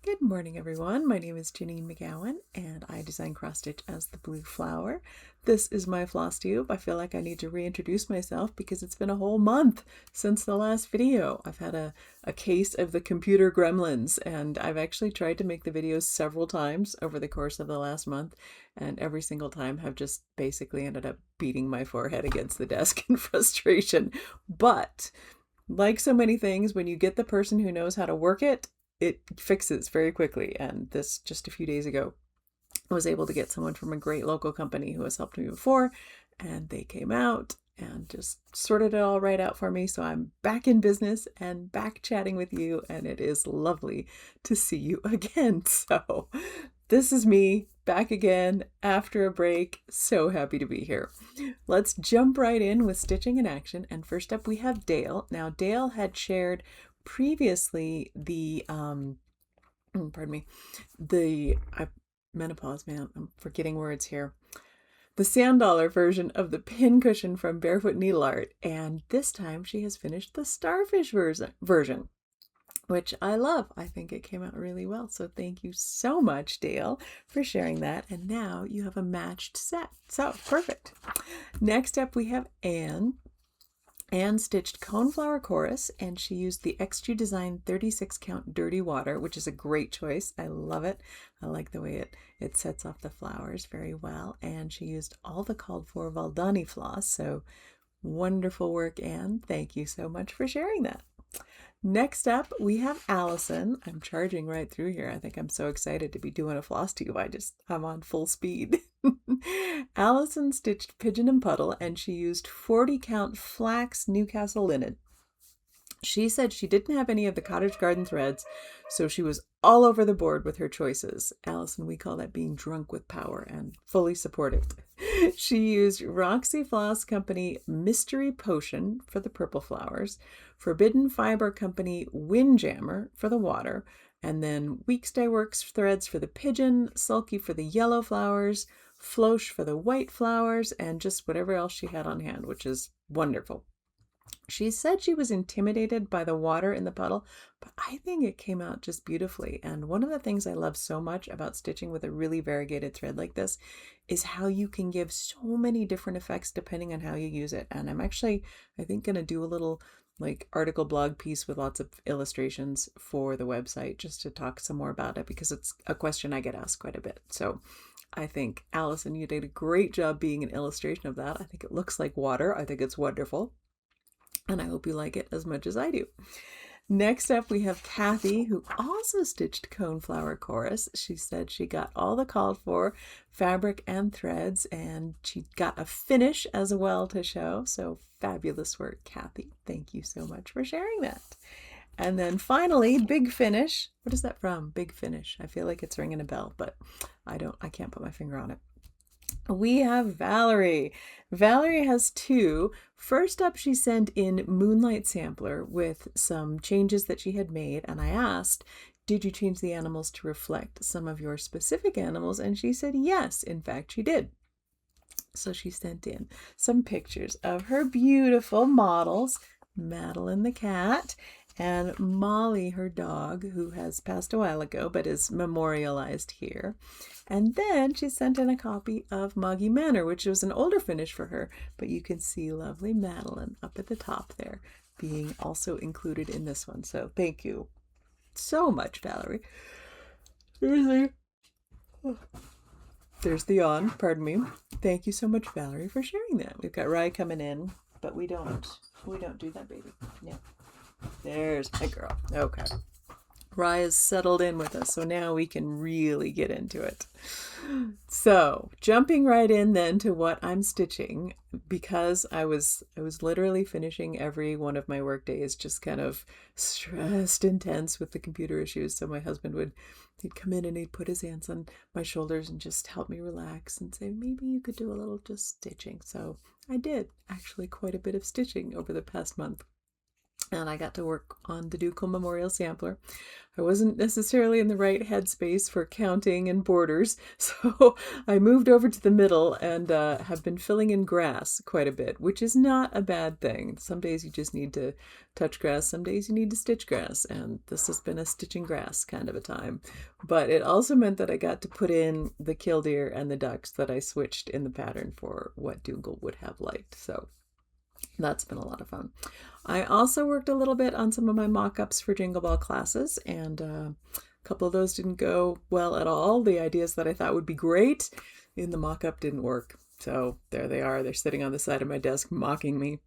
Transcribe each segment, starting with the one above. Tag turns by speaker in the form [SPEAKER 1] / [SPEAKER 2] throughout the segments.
[SPEAKER 1] Good morning, everyone. My name is Janine McGowan, and I design cross stitch as the blue flower. This is my Flosstube. I feel like I need to reintroduce myself because it's been a whole month since the last video. I've had a case of the computer gremlins, and I've actually tried to make the videos several times over the course of the last month, and every single time have just basically ended up beating my forehead against the desk in frustration. But like so many things, when you get the person who knows how to work it, it fixes very quickly. And this just a few days ago, I was able to get someone from a great local company who has helped me before, and they came out and just sorted it all right out for me. So I'm back in business and back chatting with you, and it is lovely to see you again. So this is me back again after a break. So happy to be here. Let's jump right in with stitching in action. And first up we have Dale. Now Dale had shared previously the menopause, man, I'm forgetting words here. The sand dollar version of the Pincushion from Barefoot Needleart, and this time she has finished the Starfish version, which I love. I think it came out really well. So thank you so much, Dale, for sharing that. And now you have a matched set. So perfect. Next up we have Anne. Anne stitched Coneflower Chorus, and she used the XG Design 36 count Dirty Water, which is a great choice. I love it. I like the way it sets off the flowers very well. And she used all the called for Valdani floss. So wonderful work, Anne. Thank you so much for sharing that. Next up, we have Allison. I'm charging right through here. I think I'm so excited to be doing a Flosstube. I'm on full speed. Allison stitched Pigeon and Puddle, and she used 40 count flax Newcastle linen. She said she didn't have any of the cottage garden threads, so she was all over the board with her choices. Allison, we call that being drunk with power, and fully support it. She used Roxy Floss Company Mystery Potion for the purple flowers, Forbidden Fiber Company Windjammer for the water, and then Weeks Dye Works threads for the pigeon, Sulky for the yellow flowers, Floche for the white flowers, and just whatever else she had on hand, which is wonderful. She said she was intimidated by the water in the puddle, but I think it came out just beautifully. And one of the things I love so much about stitching with a really variegated thread like this is how you can give so many different effects depending on how you use it. And I'm actually, I think, going to do a little like article blog piece with lots of illustrations for the website just to talk some more about it, because it's a question I get asked quite a bit. So I think, Allison, you did a great job being an illustration of that. I think it looks like water. I think it's wonderful. And I hope you like it as much as I do. Next up, we have Kathy, who also stitched Coneflower Chorus. She said she got all the called for fabric and threads, and she got a finish as well to show. So fabulous work, Kathy. Thank you so much for sharing that. And then finally, Big Finish. What is that from? Big Finish. I feel like it's ringing a bell, but I can't put my finger on it. We have Valerie. Valerie has two. First up, she sent in Moonlight Sampler with some changes that she had made, and I asked, did you change the animals to reflect some of your specific animals? And she said yes, in fact she did. So she sent in some pictures of her beautiful models, Madeline the cat, and Molly, her dog, who has passed a while ago but is memorialized here. And then she sent in a copy of Moggie Manor, which was an older finish for her, but you can see lovely Madeline up at the top there being also included in this one. So thank you so much, Valerie. There's the yawn, pardon me. Thank you so much, Valerie, for sharing that. We've got Rye coming in, but we don't do that, baby. Yeah. There's my girl. Okay. Rye is settled in with us, so now we can really get into it. So jumping right in then to what I'm stitching, because I was literally finishing every one of my work days just kind of stressed and tense with the computer issues. So my husband he'd come in and he'd put his hands on my shoulders and just help me relax and say, maybe you could do a little just stitching. So I did actually quite a bit of stitching over the past month. and I got to work on the Ducal Memorial Sampler. I wasn't necessarily in the right headspace for counting and borders, so I moved over to the middle and have been filling in grass quite a bit, which is not a bad thing. Some days you just need to touch grass, some days you need to stitch grass, and this has been a stitching grass kind of a time. But it also meant that I got to put in the killdeer and the ducks that I switched in the pattern for what Dougal would have liked, so that's been a lot of fun. I also worked a little bit on some of my mock-ups for Jingle Ball classes, and a couple of those didn't go well at all. The ideas that I thought would be great in the mock-up didn't work. So there they are. They're sitting on the side of my desk mocking me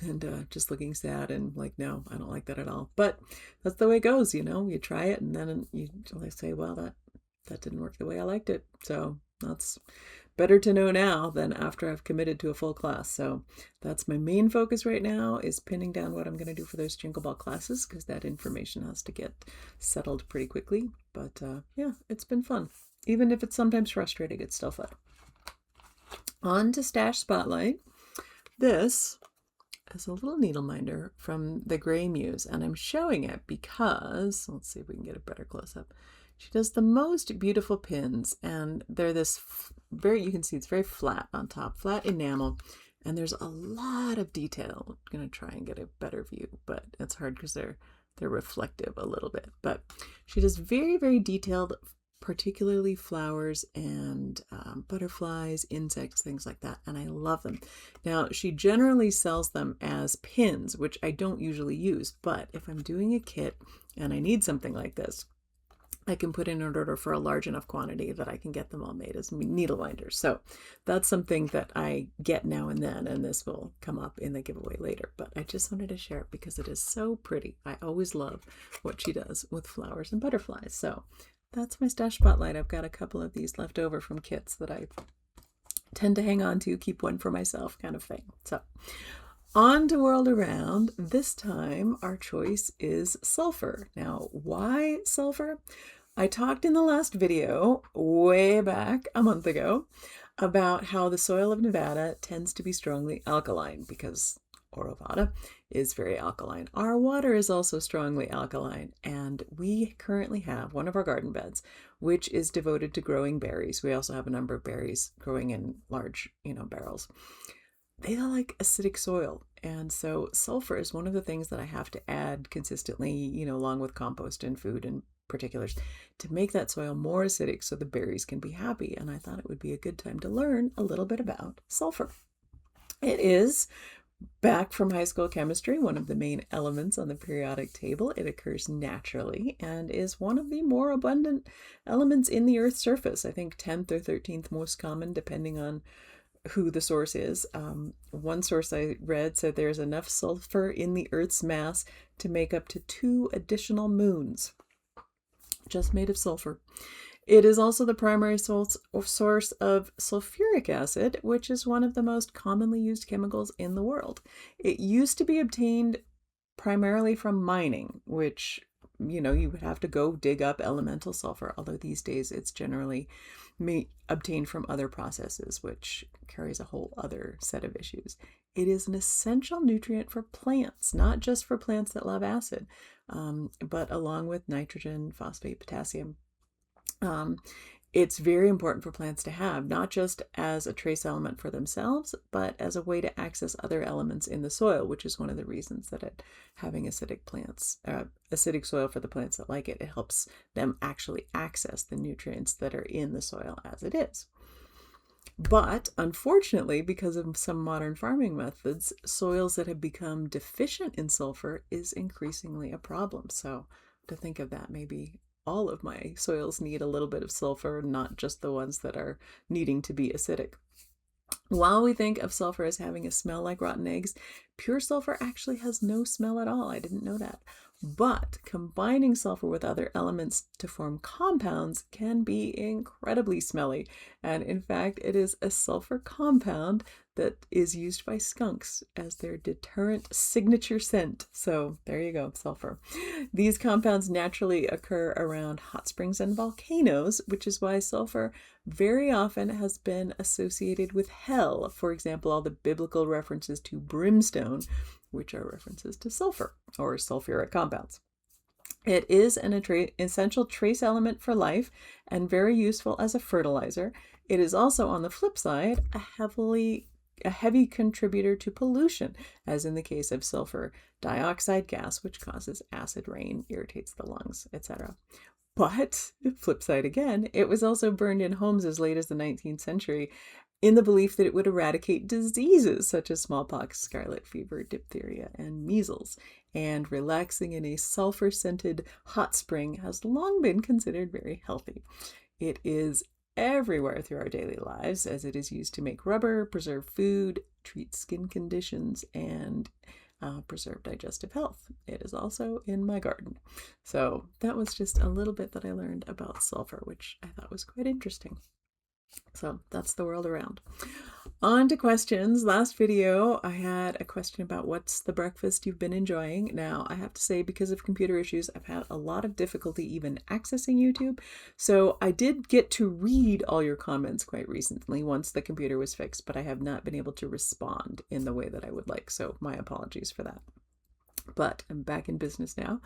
[SPEAKER 1] and just looking sad and like, no, I don't like that at all. But that's the way it goes, you know. You try it and then you say, well, that didn't work the way I liked it. So that's better to know now than after I've committed to a full class. So that's my main focus right now, is pinning down what I'm going to do for those Jingle Ball classes, because that information has to get settled pretty quickly. But yeah, it's been fun. Even if it's sometimes frustrating, it's still fun. On to Stash Spotlight. This is a little needleminder from the Gray Muse, and I'm showing it because, let's see if we can get a better close-up. She does the most beautiful pins, and they're this you can see it's very flat on top, flat enamel, and there's a lot of detail. I'm going to try and get a better view, but it's hard because they're reflective a little bit. But she does very, very detailed, particularly flowers and butterflies, insects, things like that, and I love them. Now, she generally sells them as pins, which I don't usually use, but if I'm doing a kit and I need something like this, I can put in an order for a large enough quantity that I can get them all made as needle minders. So that's something that I get now and then, and this will come up in the giveaway later. But I just wanted to share it because it is so pretty. I always love what she does with flowers and butterflies. So that's my Stash Spotlight. I've got a couple of these left over from kits that I tend to hang on to, keep one for myself kind of thing. So on to World Around. This time our choice is sulfur. Now, why sulfur? I talked in the last video, way back a month ago, about how the soil of Nevada tends to be strongly alkaline because Orovada is very alkaline. Our water is also strongly alkaline, and we currently have one of our garden beds which is devoted to growing berries. We also have a number of berries growing in large, barrels. They are like acidic soil, and so sulfur is one of the things that I have to add consistently, along with compost and food and particulars, to make that soil more acidic so the berries can be happy. And I thought it would be a good time to learn a little bit about sulfur. It is, back from high school chemistry, one of the main elements on the periodic table. It occurs naturally and is one of the more abundant elements in the Earth's surface. I think 10th or 13th most common, depending on who the source is. One source I read said there's enough sulfur in the Earth's mass to make up to 2 additional moons, just made of sulfur. It is also the primary source of sulfuric acid, which is one of the most commonly used chemicals in the world. It used to be obtained primarily from mining, which, you would have to go dig up elemental sulfur, although these days it's generally obtained from other processes, which carries a whole other set of issues. It is an essential nutrient for plants, not just for plants that love acid, but along with nitrogen, phosphate, potassium. It's very important for plants to have, not just as a trace element for themselves, but as a way to access other elements in the soil, which is one of the reasons that having acidic soil for the plants that like it, it helps them actually access the nutrients that are in the soil as it is. But unfortunately, because of some modern farming methods, soils that have become deficient in sulfur is increasingly a problem. So to think of that, maybe all of my soils need a little bit of sulfur, not just the ones that are needing to be acidic. While we think of sulfur as having a smell like rotten eggs, pure sulfur actually has no smell at all. I didn't know that. But combining sulfur with other elements to form compounds can be incredibly smelly. And in fact, it is a sulfur compound that is used by skunks as their deterrent signature scent. So there you go, sulfur. These compounds naturally occur around hot springs and volcanoes, which is why sulfur very often has been associated with hell. For example, all the biblical references to brimstone, which are references to sulfur or sulfuric compounds. It is an essential trace element for life and very useful as a fertilizer. It is also, on the flip side, a heavy contributor to pollution, as in the case of sulfur dioxide gas, which causes acid rain, irritates the lungs, etc. But, flip side again, it was also burned in homes as late as the 19th century in the belief that it would eradicate diseases such as smallpox, scarlet fever, diphtheria, and measles. And relaxing in a sulfur-scented hot spring has long been considered very healthy. It is everywhere through our daily lives, as it is used to make rubber, preserve food, treat skin conditions, and preserve digestive health. It is also in my garden. So that was just a little bit that I learned about sulfur, which I thought was quite interesting. So that's the world around. On to questions. Last video, I had a question about what's the breakfast you've been enjoying. Now, I have to say, because of computer issues, I've had a lot of difficulty even accessing YouTube. So I did get to read all your comments quite recently once the computer was fixed, but I have not been able to respond in the way that I would like. So my apologies for that. But I'm back in business now.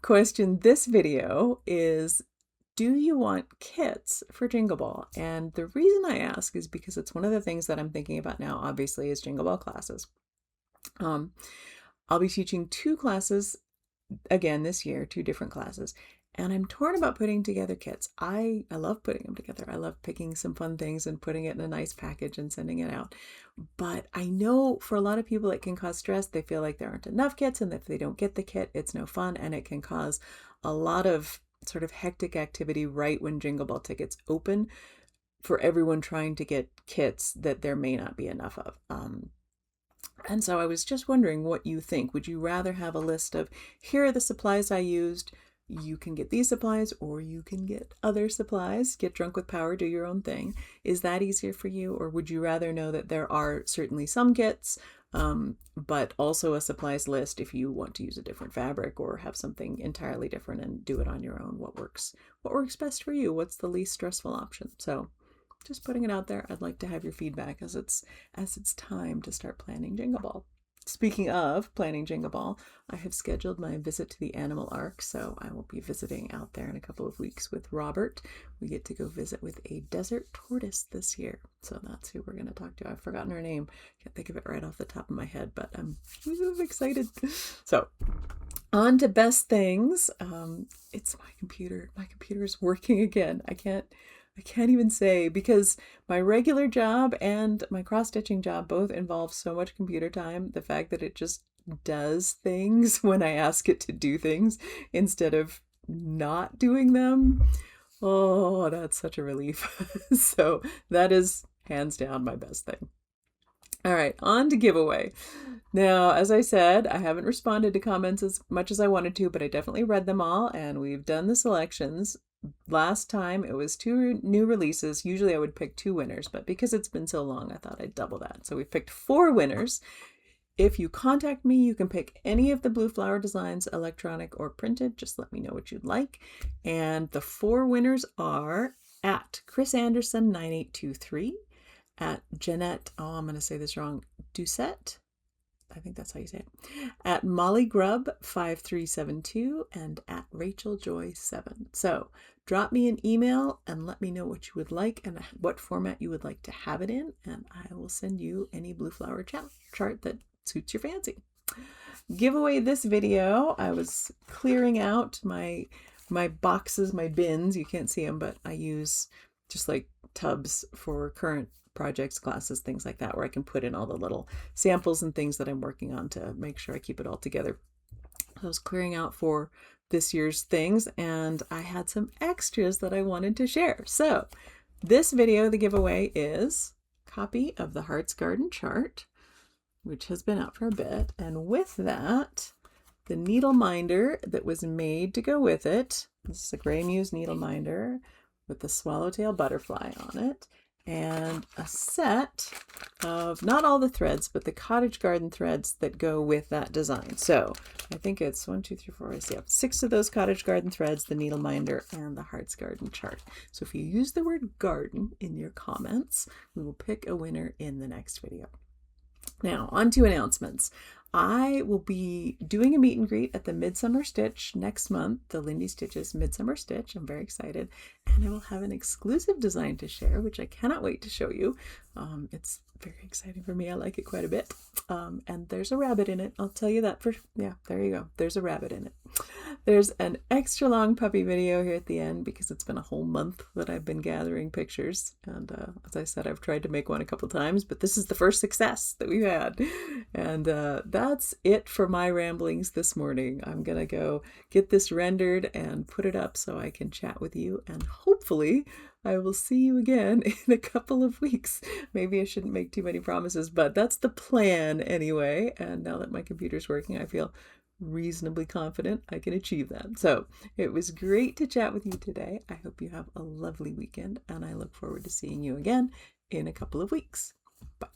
[SPEAKER 1] Question this video is, do you want kits for Jingle Ball? And the reason I ask is because it's one of the things that I'm thinking about now, obviously, is Jingle Ball classes. I'll be teaching 2 classes again this year, 2 different classes, and I'm torn about putting together kits. I love putting them together. I love picking some fun things and putting it in a nice package and sending it out. But I know for a lot of people it can cause stress. They feel like there aren't enough kits, and if they don't get the kit, it's no fun, and it can cause a lot of sort of hectic activity right when Jingle Ball tickets open for everyone trying to get kits that there may not be enough of. And so I was just wondering what you think. Would you rather have a list of, here are the supplies I used, you can get these supplies, or you can get other supplies, get drunk with power, do your own thing? Is that easier for you? Or would you rather know that there are certainly some kits, but also a supplies list if you want to use a different fabric or have something entirely different and do it on your own? What works best for you? What's the least stressful option? So just putting it out there. I'd like to have your feedback as it's time to start planning Jingle Ball. Speaking of planning Jingle Ball, I have scheduled my visit to the Animal Ark, so I will be visiting out there in a couple of weeks with Robert. We get to go visit with a desert tortoise this year, so that's who we're going to talk to. I've forgotten her name. Can't think of it right off the top of my head, but I'm excited. So on to best things. It's my computer. My computer is working again. I can't even say, because my regular job and my cross-stitching job both involve so much computer time. The fact that it just does things when I ask it to do things instead of not doing them. Oh, that's such a relief. So that is hands down my best thing. All right, on to giveaway. Now, as I said, I haven't responded to comments as much as I wanted to, but I definitely read them all, and we've done the selections. Last time it was 2 new releases. Usually I would pick 2 winners, but because it's been so long, I thought I'd double that. So we picked 4 winners. If you contact me, you can pick any of the blue flower designs, electronic or printed. Just let me know what you'd like. And the 4 winners are at Chris Anderson 9823, at Jeanette, I'm going to say this wrong, Doucette, I think that's how you say it, at Molly Grubb 5372, and at Rachel Joy 7. So drop me an email and let me know what you would like and what format you would like to have it in, and I will send you any blue flower chart that suits your fancy. Giveaway this video, I was clearing out my boxes, my bins. You can't see them, but I use just like tubs for current projects, classes, things like that, where I can put in all the little samples and things that I'm working on to make sure I keep it all together. I was clearing out for this year's things, and I had some extras that I wanted to share. So this video, the giveaway is a copy of the Hearts Garden chart, which has been out for a bit, and with that, the needle minder that was made to go with it. This is a Gray Muse needle minder with the swallowtail butterfly on it. and a set of not all the threads, but the cottage garden threads that go with that design. So I think it's 1, 2, 3, 4, 5, 6, 6 of those cottage garden threads, the needleminder, and the Hearts Garden chart. So if you use the word garden in your comments, we will pick a winner in the next video. Now, on to announcements. I will be doing a meet and greet at the Midsummer Stitch next month, the Lindy Stitches Midsummer Stitch. I'm very excited. And I will have an exclusive design to share, which I cannot wait to show you. It's very exciting for me. I like it quite a bit. And there's a rabbit in it. I'll tell you that yeah, there you go. There's a rabbit in it. There's an extra long puppy video here at the end because it's been a whole month that I've been gathering pictures. And as I said, I've tried to make one a couple times, but this is the first success that we've had. And that's it for my ramblings this morning. I'm going to go get this rendered and put it up so I can chat with you. And hopefully I will see you again in a couple of weeks. Maybe I shouldn't make too many promises, but that's the plan anyway. And now that my computer's working, I feel reasonably confident I can achieve that. So it was great to chat with you today. I hope you have a lovely weekend, and I look forward to seeing you again in a couple of weeks. Bye.